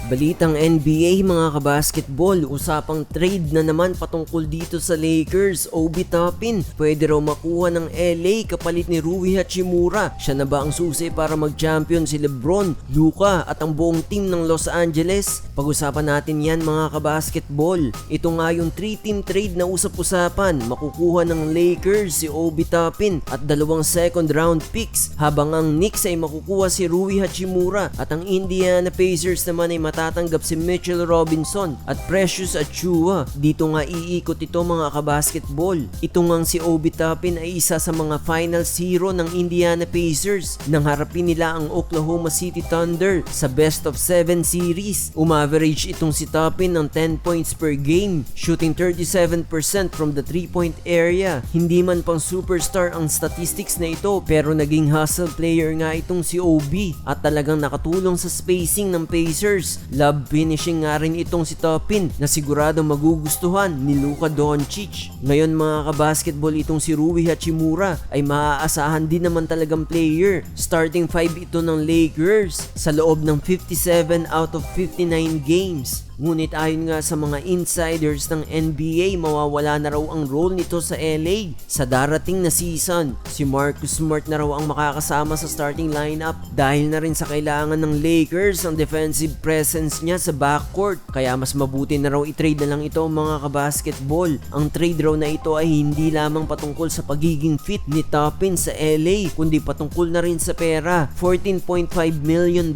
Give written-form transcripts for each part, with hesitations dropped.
Balitang NBA mga kabasketball, usapang trade na naman patungkol dito sa Lakers. Obi Toppin, pwede raw makuha ng LA kapalit ni Rui Hachimura. Siya na ba ang susi para mag-champion si Lebron, Luka at ang buong team ng Los Angeles? Pag-usapan natin yan mga kabasketball. Ito nga yung 3-team trade na usap-usapan. Makukuha ng Lakers si Obi Toppin at 2 second round picks, habang ang Knicks ay makukuha si Rui Hachimura at ang Indiana Pacers naman ay matatanggap si Mitchell Robinson at Precious Achiuwa. Dito nga iikot ito mga kabasketball. Ito ngang si Obi Toppin ay isa sa mga finals hero ng Indiana Pacers nang harapin nila ang Oklahoma City Thunder sa best of 7 series. Umaverage itong si Toppin ng 10 points per game, shooting 37% from the 3-point area. Hindi man pang superstar ang statistics na ito, pero naging hustle player nga itong si Obi at talagang nakatulong sa spacing ng Pacers. Love finishing nga rin itong si Toppin na sigurado magugustuhan ni Luka Doncic. Ngayon mga kabasketball, itong si Rui Hachimura ay maaasahan din naman talagang player. Starting 5 ito ng Lakers sa loob ng 57 out of 59 games. Ngunit ayon nga sa mga insiders ng NBA, mawawala na raw ang role nito sa LA sa darating na season. Si Marcus Smart na raw ang makakasama sa starting lineup dahil na rin sa kailangan ng Lakers ang defensive presence niya sa backcourt. Kaya mas mabuti na raw i-trade na lang ito mga kabasketball. Ang trade raw na ito ay hindi lamang patungkol sa pagiging fit ni Toppin sa LA, kundi patungkol na rin sa pera. $14.5 million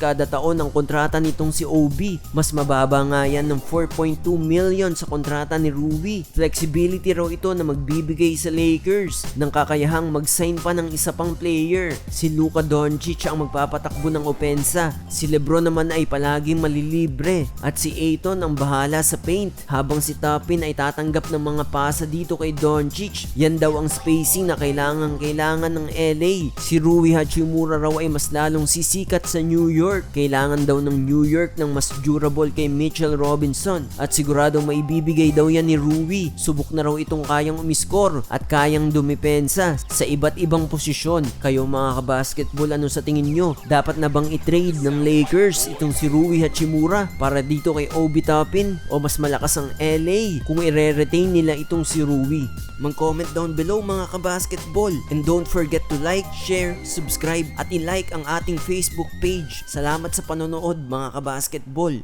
kada taon ang kontrata nitong si Obi. Mas mababa nga yan ng 4.2 million sa kontrata ni Rui. Flexibility raw ito na magbibigay sa Lakers ng kakayahang mag-sign pa ng isa pang player. Si Luka Doncic ang magpapatakbo ng opensa. Si Lebron naman ay palaging malilibre at si Ayton ang bahala sa paint, habang si Toppin ay tatanggap ng mga pasa dito kay Doncic. Yan daw ang spacing na kailangan ng LA. Si Rui Hachimura raw ay mas lalong sisikat sa New York. Kailangan daw ng New York ng mas durable kay Mitchell Robinson at siguradong maibibigay daw yan ni Rui. Subok na raw itong kayang umiskor at kayang dumipensa sa iba't ibang posisyon. Kayo mga kabasketball, ano sa tingin nyo? Dapat na bang i-trade ng Lakers itong si Rui Hachimura para dito kay Obi Toppin, o mas malakas ang LA kung i-retain nila itong si Rui? Mag-comment down below mga kabasketball, and don't forget to like, share, subscribe at i-like ang ating Facebook page. Salamat sa panonood mga kabasketball.